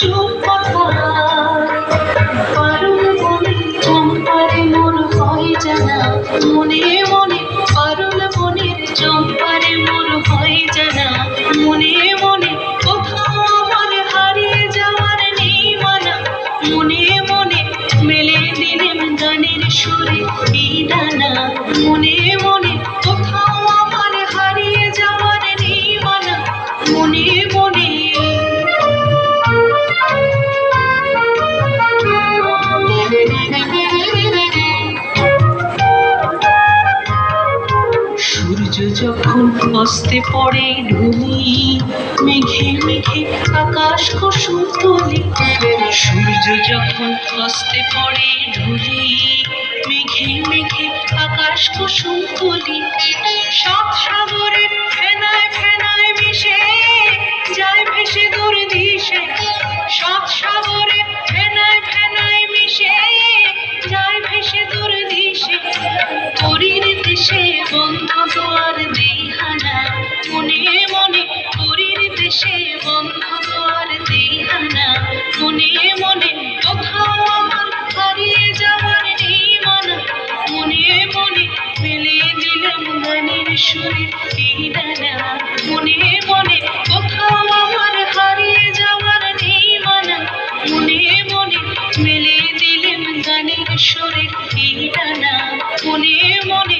চুপ কথা পারুল বনে চম্পারে মোর হয় জানা মনে মনে পারুল বনের চম্পারে মোর হয় জানা মনে মনে কোথাও আমার হারিয়ে যাওয়ার নেই মানা মনে মনে মেলে দিলেন গানের সুরে এই ডানা মনে মনে কোথাও আমার হারিয়ে যাওয়ার নেই মানা মনে মনে সূর্য যখন অস্তে পড়ে ঢুলি মেঘে মেঘে আকাশ কুসুম তুলি সূর্য যখন অস্তে পড়ে ঢুলি মেঘে মেঘে আকাশ কুসুম তুলি সাত সাগরের ফেনায় ফেনায় মিশে যায় ভেসে দূর দিশে সাত সাগরের ফেনায় ফেনায় মিশে যায় ভেসে দূর দিশে তরির দেশে বন্ধ দুয়ার দেহানা মনে মনে তরির দেশে বন্ধ দুয়ার দেহানা মনে মনে কোথাও আমার হারিয়ে যাওয়ার নেই মানা মনে মনে মেলে দিলাম গানের সুরে এই ডানা মনে মনে কোথাও আমার হারিয়ে যাওয়ার নেই মানা মনে মনে মেলে দিলেন গানের সুরে এই ডানা মনে মনে